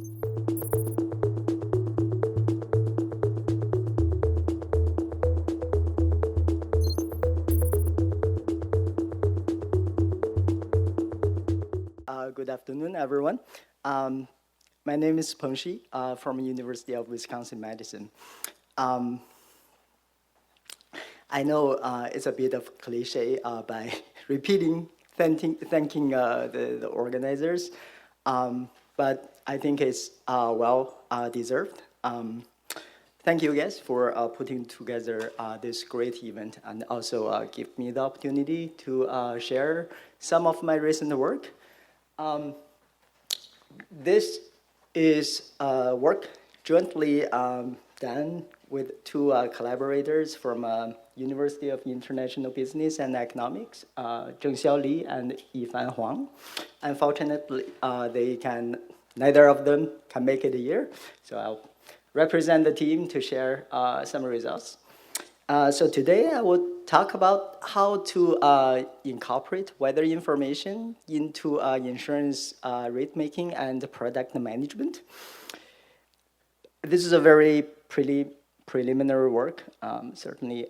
Good afternoon, everyone. My name is Peng Shi from University of Wisconsin-Madison. I know it's a bit of cliche by repeating, thanking the organizers, but I think it's well deserved. Thank you guys for putting together this great event and also give me the opportunity to share some of my recent work. This is work jointly done with two collaborators from University of International Business and Economics, Zhengxiao Li and Yifan Huang. Unfortunately, neither of them can make it here, so I'll represent the team to share some results. So today I will talk about how to incorporate weather information into insurance rate making and product management. This is a very preliminary work. Certainly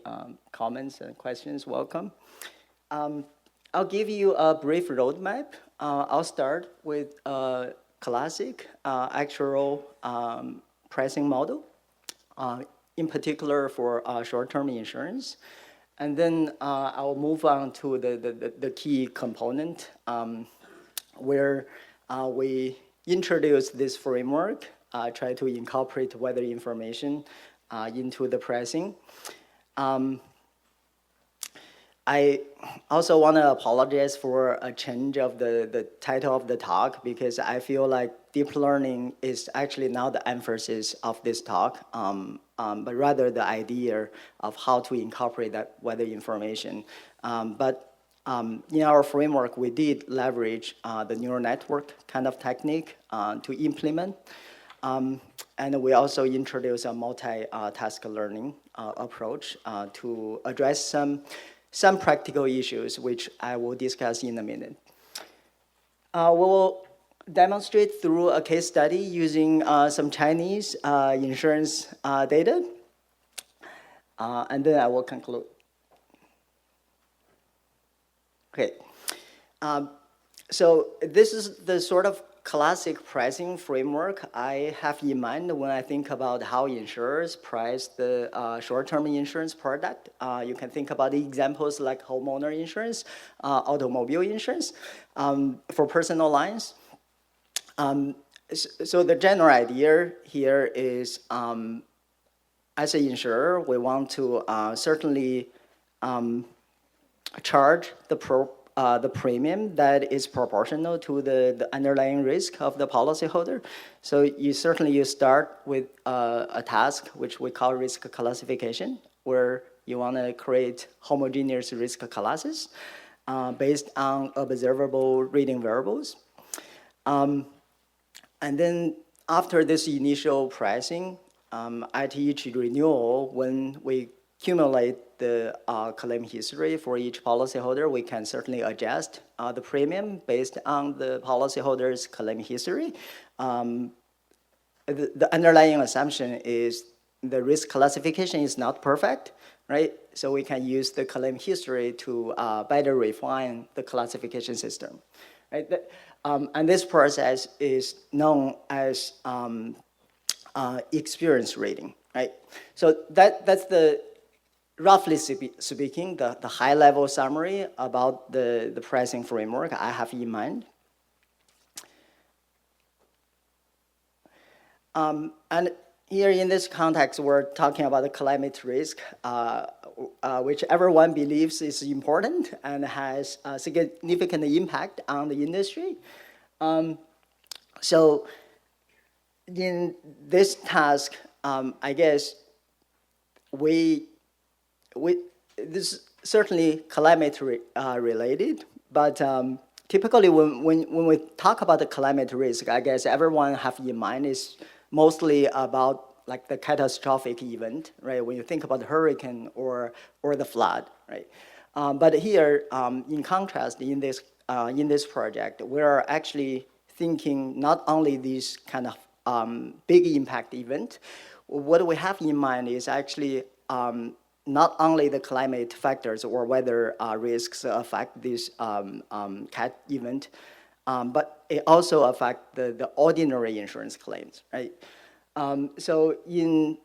comments and questions welcome. I'll give you a brief roadmap. I'll start with a classic actual pricing model. In particular for short-term insurance. And then I'll move on to the key component where we introduce this framework, try to incorporate weather information into the pricing. I also want to apologize for a change of the title of the talk because I feel like deep learning is actually not the emphasis of this talk, but rather the idea of how to incorporate that weather information. But in our framework, we did leverage the neural network kind of technique to implement. And we also introduced a multi-task learning approach to address some practical issues, which I will discuss in a minute. We will demonstrate through a case study using some Chinese insurance data, and then I will conclude. Okay, so this is the sort of classic pricing framework I have in mind when I think about how insurers price the short-term insurance product. You can think about the examples like homeowner insurance, automobile insurance, for personal lines. So the general idea here is, as an insurer, we want to certainly charge the premium that is proportional to the underlying risk of the policyholder. So you start with a task which we call risk classification, where you want to create homogeneous risk classes based on observable reading variables. And then after this initial pricing, at each renewal, when we accumulate the claim history for each policyholder, we can certainly adjust the premium based on the policyholder's claim history. The underlying assumption is the risk classification is not perfect, right? So we can use the claim history to better refine the classification system, right? And this process is known as experience rating, right? So that's the, roughly speaking, the high-level summary about the pricing framework I have in mind. And here in this context, we're talking about the climate risk, which everyone believes is important and has a significant impact on the industry. So in this task, I guess this is certainly climate related, but typically when we talk about the climate risk, I guess everyone have in mind is mostly about like the catastrophic event, right? When you think about the hurricane or the flood, right? But here, in contrast, in this project, we're actually thinking not only these kind of big impact event, what we have in mind is actually not only the climate factors or weather risks affect this cat event, but it also affects the ordinary insurance claims, right? So in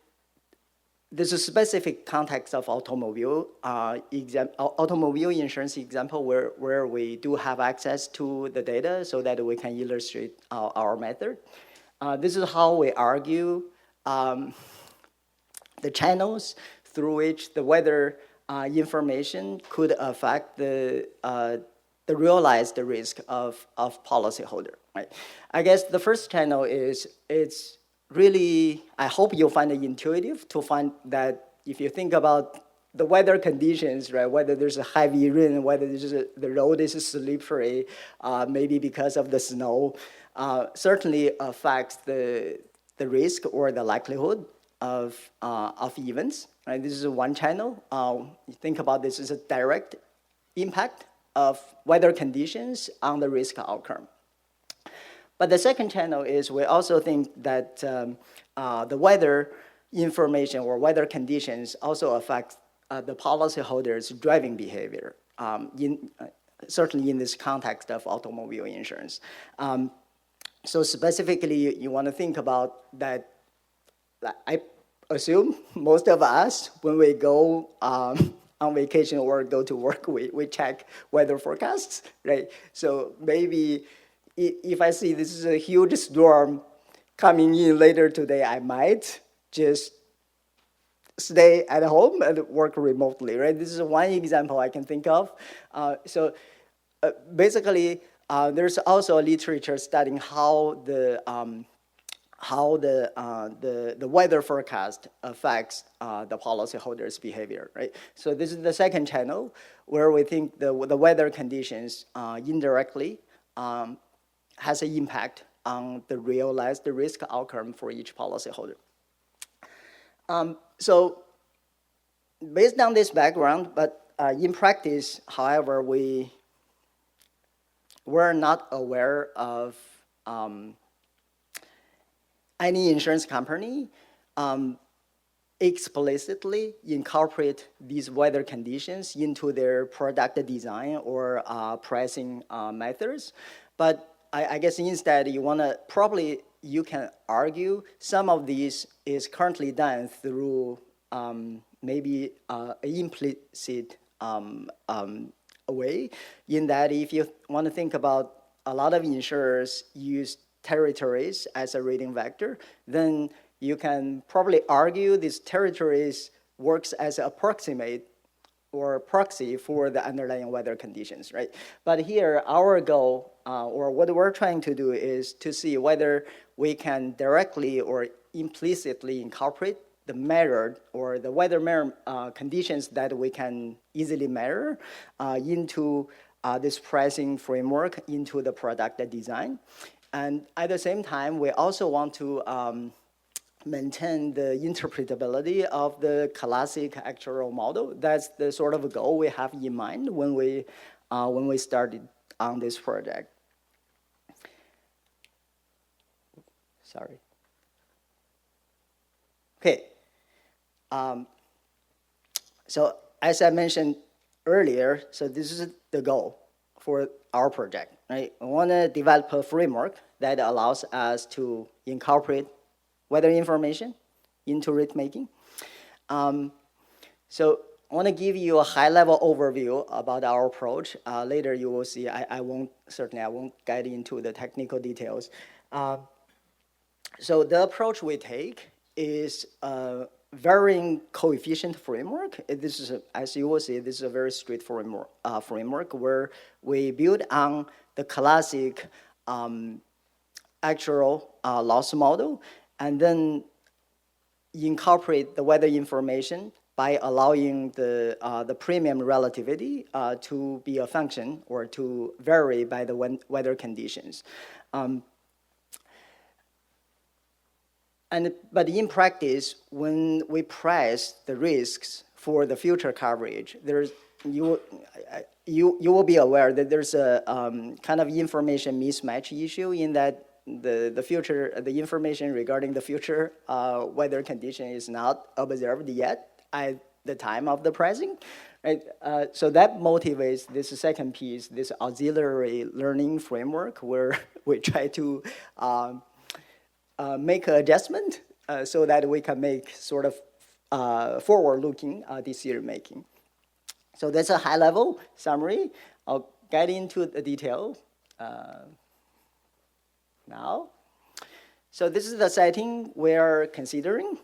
this is a specific context of automobile automobile insurance example where we do have access to the data so that we can illustrate our method. This is how we argue the channels through which the weather information could affect the realized risk of policyholder, right? I guess the first channel is it's really, I hope you'll find it intuitive to find that if you think about the weather conditions, right, whether there's a heavy rain, whether the road is slippery, maybe because of the snow, certainly affects the risk or the likelihood of events, right? This is one channel. You think about this as a direct impact of weather conditions on the risk outcome. But the second channel is we also think that the weather information or weather conditions also affect the policyholder's driving behavior, certainly in this context of automobile insurance. So specifically, you want to think about that. I assume most of us, when we go on vacation or go to work, we check weather forecasts, right? So maybe if I see this is a huge storm coming in later today, I might just stay at home and work remotely, right? This is one example I can think of. Basically, there's also a literature studying how the weather forecast affects the policyholder's behavior, right? So this is the second channel where we think the weather conditions indirectly has an impact on the realized risk outcome for each policyholder. So based on this background, but in practice, however, we're not aware of any insurance company explicitly incorporate these weather conditions into their product design or pricing methods. But I guess instead you can argue some of these is currently done through maybe an implicit way, in that if you want to think about a lot of insurers use territories as a rating vector, then you can probably argue these territories works as an approximate or proxy for the underlying weather conditions, right? But here, our goal, or what we're trying to do is to see whether we can directly or implicitly incorporate the measured or the weather conditions that we can easily measure into this pricing framework, into the product design. And at the same time, we also want to maintain the interpretability of the classic actuarial model. That's the sort of goal we have in mind when we started on this project. Sorry. Okay. So as I mentioned earlier, so this is the goal for our project, right? We want to develop a framework that allows us to incorporate weather information into rate making. So I want to give you a high-level overview about our approach. Later you will see. I won't get into the technical details. So the approach we take is a varying coefficient framework. This is, as you will see, this is a very straightforward framework where we build on the classic actuarial loss model, and then incorporate the weather information by allowing the premium relativity to be a function or to vary by the weather conditions. But in practice, when we price the risks for the future coverage, you will be aware that there's a kind of information mismatch issue in that the future, the information regarding the future weather condition is not observed yet at the time of the pricing, right? So that motivates this second piece, this auxiliary learning framework, where we try to make an adjustment so that we can make sort of forward-looking decision-making. So that's a high-level summary. I'll get into the detail now. So this is the setting we're considering.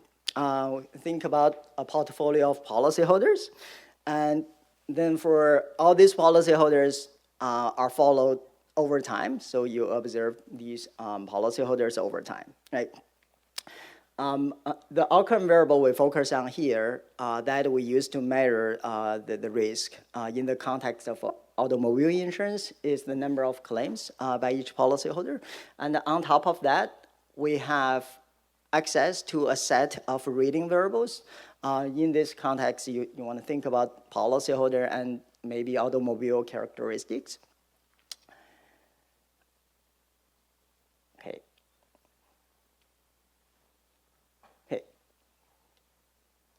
Think about a portfolio of policyholders. And then for all these policyholders are followed over time. So you observe these policyholders over time, right? The outcome variable we focus on here that we use to measure the risk in the context of automobile insurance is the number of claims by each policyholder. And on top of that, we have access to a set of rating variables. In this context, you want to think about policyholder and maybe automobile characteristics.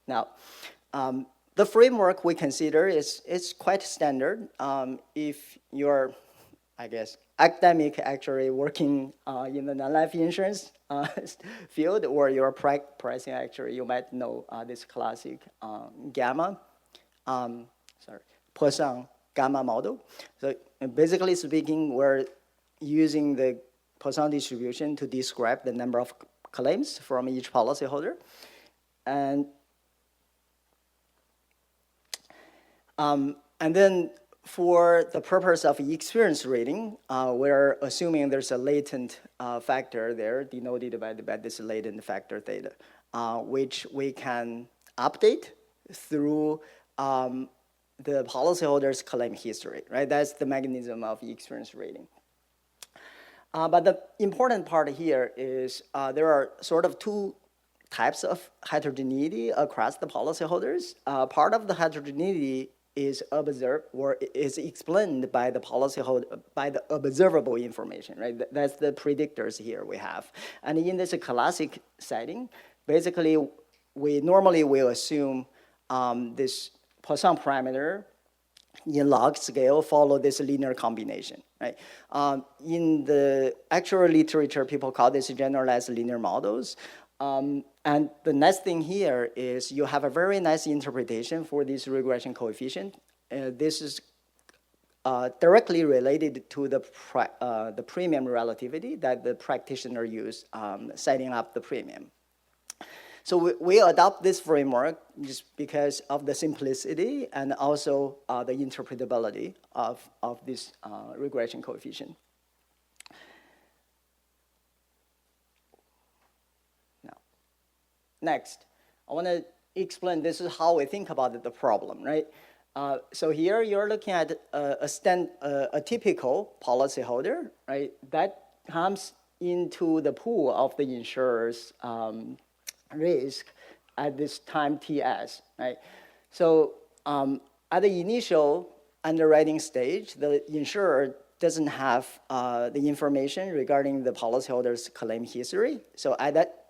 Now, the framework we consider is quite standard. If you're, I guess, academic actually working in the non-life insurance field, or you're pricing actuary, you might know this classic Poisson gamma model. So basically speaking, we're using the Poisson distribution to describe the number of claims from each policyholder. And then for the purpose of experience rating, we're assuming there's a latent factor there denoted by this latent factor theta, which we can update through the policyholder's claim history, right? That's the mechanism of experience rating. But the important part here is there are sort of two types of heterogeneity across the policyholders. Part of the heterogeneity is observed or is explained by the policyholder, by the observable information, right? That's the predictors here we have. And in this classic setting, basically, we normally will assume this Poisson parameter in log scale follow this linear combination, right? In the actual literature, people call this generalized linear models. And the next thing here is you have a very nice interpretation for this regression coefficient. This is directly related to the premium relativity that the practitioner used setting up the premium. So we adopt this framework just because of the simplicity and also the interpretability of this regression coefficient. Next, I want to explain this is how we think about the problem, right? So here you're looking at a typical policyholder, right? That comes into the pool of the insurer's risk at this time TS, right? So at the initial underwriting stage, the insurer doesn't have the information regarding the policyholder's claim history. So at that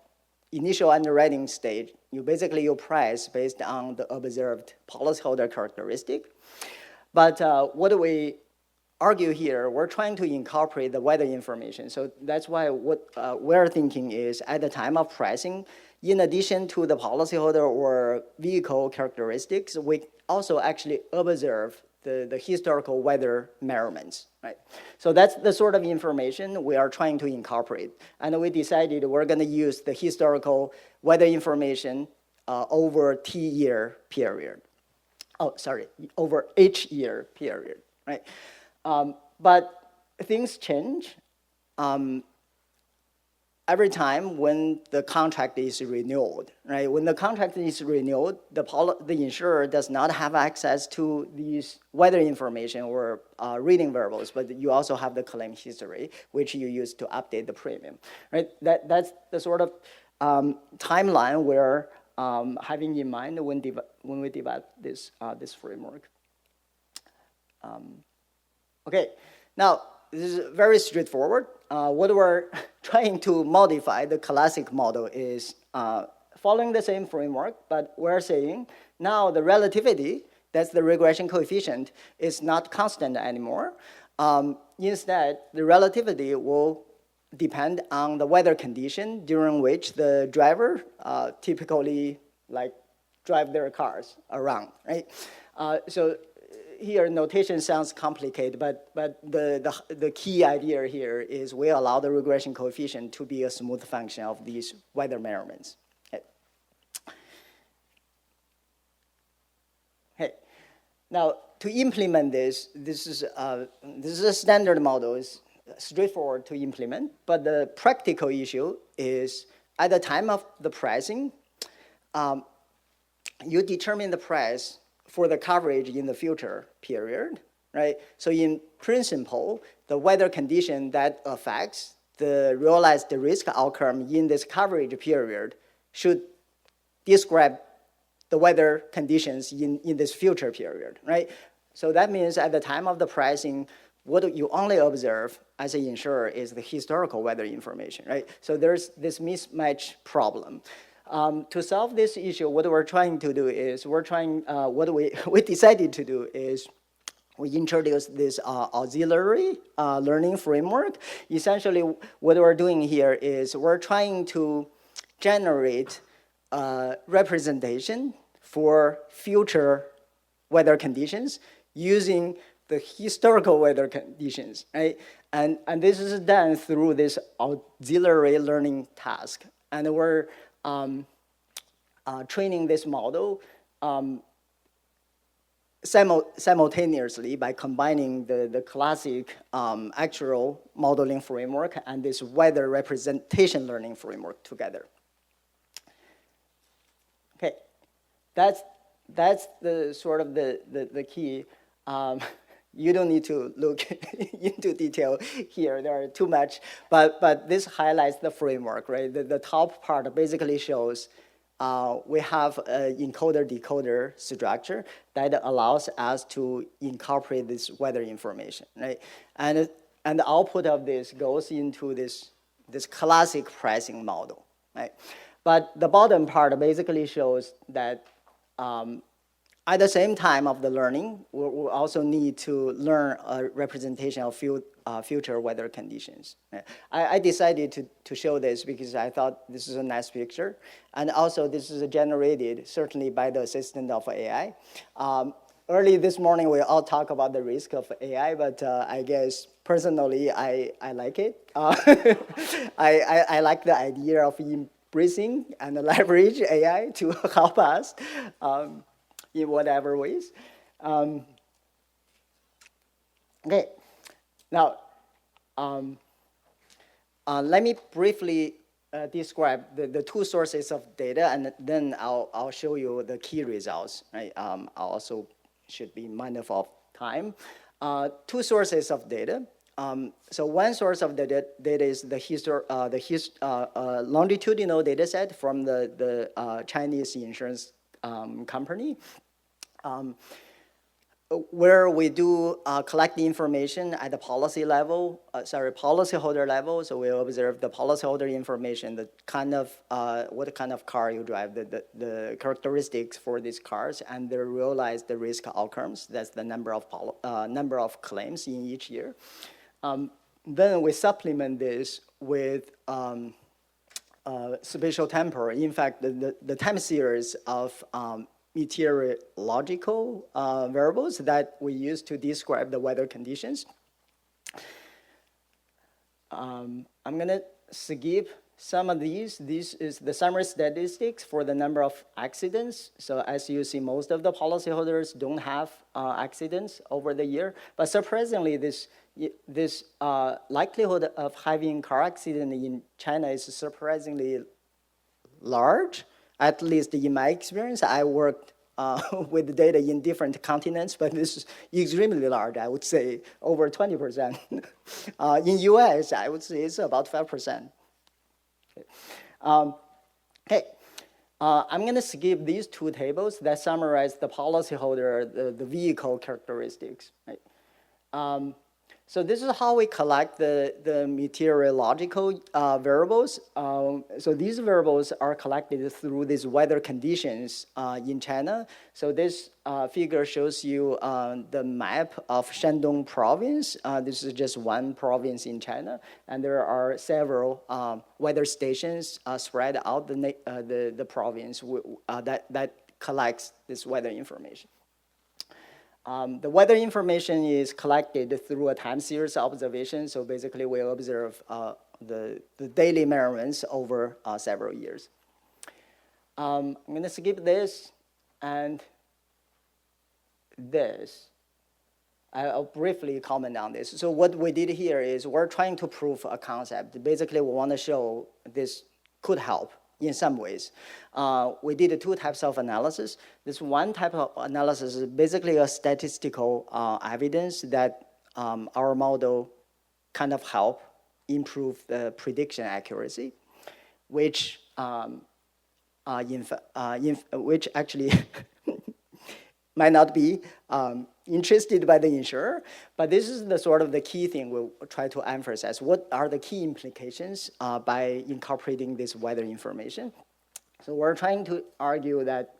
initial underwriting stage, you price based on the observed policyholder characteristic. But what do we argue here? We're trying to incorporate the weather information. So that's why what we're thinking is at the time of pricing, in addition to the policyholder or vehicle characteristics, we also actually observe the historical weather measurements, right? So that's the sort of information we are trying to incorporate. And we decided we're going to use the historical weather information over T-year period. Over H-year period, right? But things change every time when the contract is renewed, right? When the contract is renewed, the insurer does not have access to these weather information or reading variables, but you also have the claim history, which you use to update the premium, right? That's the sort of timeline we're having in mind when we develop this framework. Okay, now this is very straightforward. What we're trying to modify the classic model is following the same framework, but we're saying now the relativity, that's the regression coefficient, is not constant anymore. Instead, the relativity will depend on the weather condition during which the driver typically drive their cars around, right? So here notation sounds complicated, but the key idea here is we allow the regression coefficient to be a smooth function of these weather measurements. Okay. Now to implement this is a standard model. It's straightforward to implement, but the practical issue is at the time of the pricing, you determine the price for the coverage in the future period, right? So in principle, the weather condition that affects the realized risk outcome in this coverage period should describe the weather conditions in this future period, right? So that means at the time of the pricing, what you only observe as an insurer is the historical weather information, right? So there's this mismatch problem. To solve this issue, what we're trying to do is what we decided to do is we introduced this auxiliary learning framework. Essentially, what we're doing here is we're trying to generate representation for future weather conditions using the historical weather conditions, right? And this is done through this auxiliary learning task. And we're training this model simultaneously by combining the classic actual modeling framework and this weather representation learning framework together. Okay, that's the sort of the key. You don't need to look into detail here. There are too much, but this highlights the framework, right? The top part basically shows we have an encoder-decoder structure that allows us to incorporate this weather information, right? And the output of this goes into this classic pricing model, right? But the bottom part basically shows that at the same time of the learning, we'll also need to learn a representation of future weather conditions. I decided to show this because I thought this is a nice picture. And also this is generated certainly by the assistant of AI. Early this morning, we all talk about the risk of AI, but I guess personally, I like it. I like the idea of embracing and leverage AI to help us in whatever ways. Okay, now let me briefly describe the two sources of data, and then I'll show you the key results. Right? I also should be mindful of time. Two sources of data. So one source of the data is the longitudinal data set from the Chinese insurance company, where we do collect the information at the policyholder level. So we observe the policyholder information, the kind of what kind of car you drive, the characteristics for these cars, and the realized risk outcomes. That's the number of claims in each year. Then we supplement this with spatial temporal. In fact, the time series of meteorological variables that we use to describe the weather conditions. I'm going to skip some of these. This is the summary statistics for the number of accidents. So as you see, most of the policyholders don't have accidents over the year. But surprisingly, this likelihood of having car accident in China is surprisingly large. At least in my experience, I worked with data in different continents, but this is extremely large, I would say, over 20%. In US, I would say it's about 5%. Okay. I'm going to skip these two tables that summarize the policyholder, the vehicle characteristics. Right? So this is how we collect the meteorological variables. So these variables are collected through these weather conditions in China. So this figure shows you the map of Shandong province. This is just one province in China, and there are several weather stations spread out the province that collects this weather information. The weather information is collected through a time series observation. So basically, we observe the daily measurements over several years. I'm going to skip this and this. I'll briefly comment on this. So what we did here is we're trying to prove a concept. Basically, we want to show this could help in some ways. We did two types of analysis. This one type of analysis is basically a statistical evidence that our model kind of help improve the prediction accuracy, which which actually might not be interested by the insurer, but this is the sort of the key thing we'll try to emphasize. What are the key implications by incorporating this weather information? So we're trying to argue that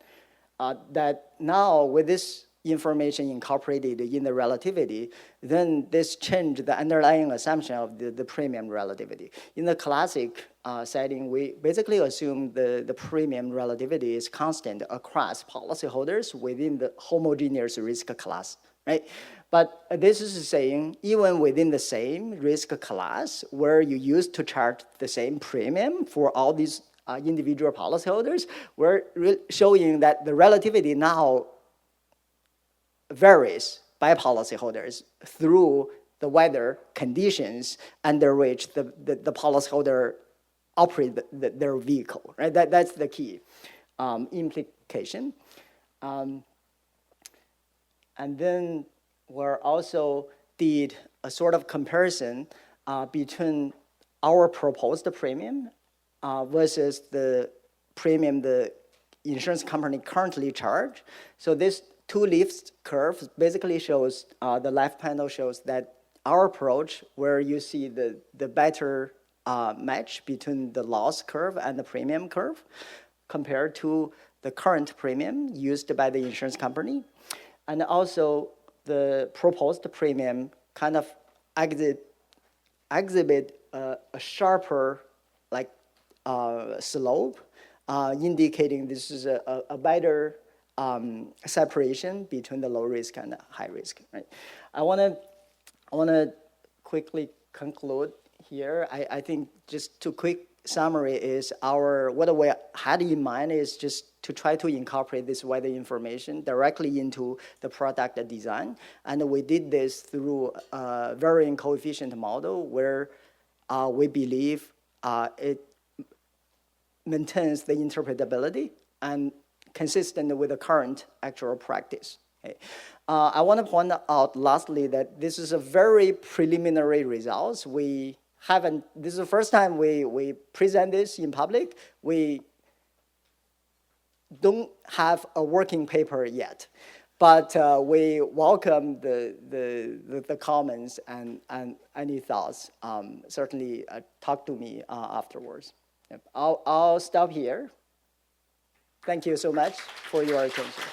that now with this information incorporated in the relativity, then this changed the underlying assumption of the premium relativity. In the classic setting, we basically assume the premium relativity is constant across policyholders within the homogeneous risk class, right? But this is saying even within the same risk class where you used to charge the same premium for all these individual policyholders, we're showing that the relativity now varies by policyholders through the weather conditions under which the policyholder operate their vehicle, right? That's the key implication. And then we're also did a sort of comparison between our proposed premium versus the premium the insurance company currently charge. So this two leaves curve basically shows, the left panel shows that our approach where you see the better match between the loss curve and the premium curve compared to the current premium used by the insurance company. And also the proposed premium kind of exhibit a sharper like slope, indicating this is a better separation between the low risk and the high risk. Right? I want to quickly conclude here. I think just to quick summary is what we had in mind is just to try to incorporate this weather information directly into the product design, and we did this through a varying coefficient model where we believe it maintains the interpretability and consistent with the current actual practice. Okay. I want to point out lastly that this is a very preliminary results. This is the first time we present this in public. We don't have a working paper yet, but we welcome the comments and any thoughts. Certainly talk to me afterwards. Yep. I'll stop here. Thank you so much for your attention.